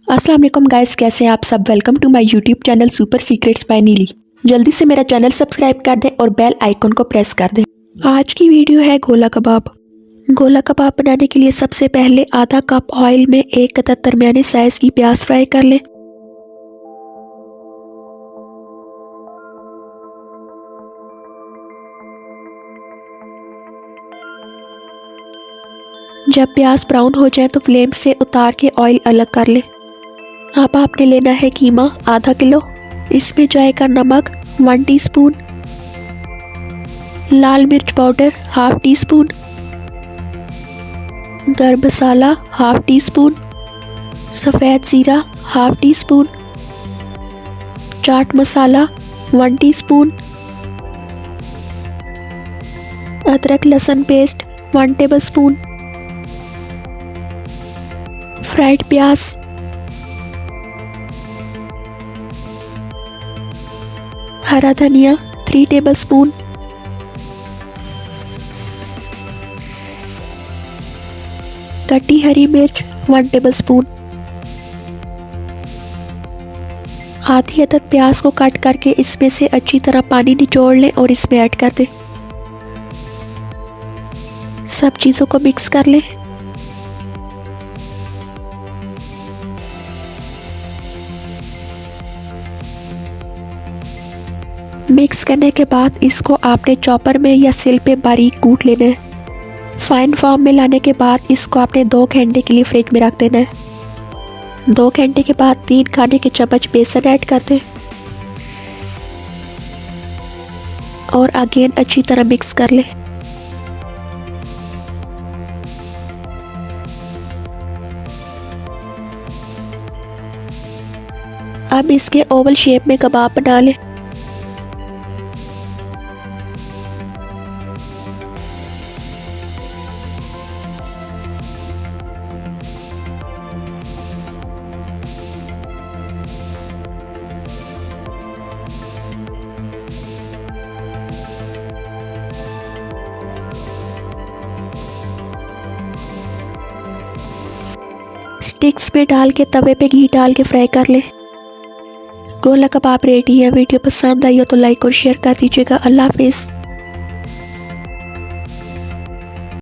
अस्सलाम वालेकुम गाइस, कैसे हैं आप सब। Welcome to my YouTube channel super secrets by Neeli. जल्दी से मेरा चैनल सब्सक्राइब कर दें और बेल आइकन को प्रेस कर दें। आज की वीडियो है गोला कबाब। गोला कबाब बनाने के लिए सबसे पहले आधा कप ऑयल में एक कदर दरमियाने साइज़ की प्याज फ्राई कर लें। जब प्याज ब्राउन हो जाए तो फ्लेम से उतार के ऑयल अलग कर लें। अब आपने लेना है कीमा आधा किलो। इसमें जाएगा नमक 1 टीस्पून, लाल मिर्च पाउडर हाफ टी स्पून, गरम मसाला हाफ टी स्पून, सफ़ेद ज़ीरा half tea spoon, chaat masala 1 teaspoon, अदरक लहसुन पेस्ट 1 टेबलस्पून, फ्राइड प्याज, हरा धनिया 3 टेबलस्पून, कटी हरी मिर्च 1 टेबलस्पून। आधी अदद प्याज को काट करके इसमें से अच्छी तरह पानी निचोड़ लें और इसमें ऐड कर दें। सब चीज़ों को मिक्स कर लें। मिक्स करने के बाद इसको आपने चॉपर में या सिल पे बारीक कूट लेना है। फाइन फॉर्म में लाने के बाद इसको आपने 2 घंटे के लिए फ्रिज में रख देना है। 2 घंटे के बाद 3 खाने के चम्मच बेसन ऐड कर दें और अगेन अच्छी तरह मिक्स कर लें। अब इसके ओवल शेप में कबाब बना लें। स्टिक्स में डाल के तवे पे घी डाल के फ्राई कर लें। गोला कबाब रेडी है। वीडियो पसंद आई हो तो लाइक और शेयर कर दीजिएगा। अल्लाह हाफिज़।